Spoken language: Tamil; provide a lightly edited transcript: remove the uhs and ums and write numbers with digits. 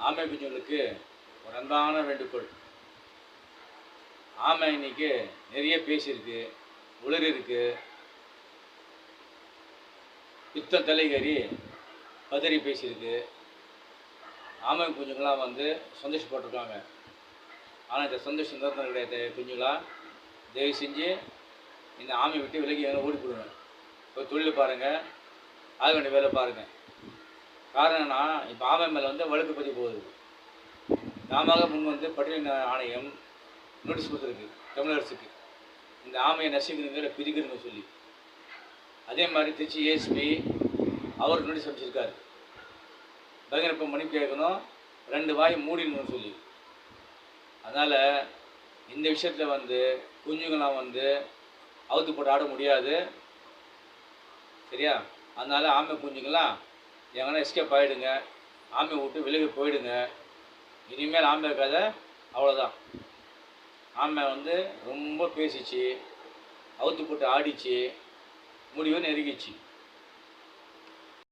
ஆமை குஞ்சுங்களுக்கு ஒரு அன்பான வேண்டுகோள். ஆமை இன்னைக்கு நிறைய பேசியிருக்கு, உளறிருக்கு, பித்தம் தலைகறி பதறி பேசியிருக்கு. ஆமை குஞ்சுங்களாம் சந்தோஷப்பட்டிருக்காங்க. ஆனால் இந்த சந்தோஷம் நிரந்தரம் கிடையாது. குஞ்சுங்களா, தயவு செஞ்சு இந்த ஆமை விட்டு விலகி எங்கே ஓடி போடுங்க. இப்போ தொழில் பாருங்கள், ஆக வேண்டிய வேலை பாருங்கள். காரணம்னா இப்போ ஆமை மேலே வழக்கு பதிவு போகுது. நாம முன் பட்டியல் ஆணையம் நோட்டீஸ் கொடுத்துருக்கு தமிழக அரசுக்கு, இந்த ஆமையை நசுக்கிறதுங்கிற பிரிக்கிறதுங்க சொல்லி. அதே மாதிரி திருச்சி ஏஎஸ்பி அவர் நோட்டீஸ் அனுப்பிச்சிருக்காரு. பகிரப்ப மன்னிப்பு கேட்கணும், 2 வாய் மூடிடணும்னு சொல்லி. அதனால் இந்த விஷயத்தில் குஞ்சுங்களாம் அவுத்து போட்டு ஆட முடியாது, சரியா? அதனால் ஆமை குஞ்சுங்களாம் எங்கன்னா எஸ்கேப் ஆகிடுங்க, ஆமை விட்டு விலகி போயிடுங்க. இனிமேல் ஆமை கதை அவ்வளோதான். ஆமை ரொம்ப பேசிச்சு, அவுத்து போட்டு ஆடிச்சு, முடிவு நெருங்கிச்சு.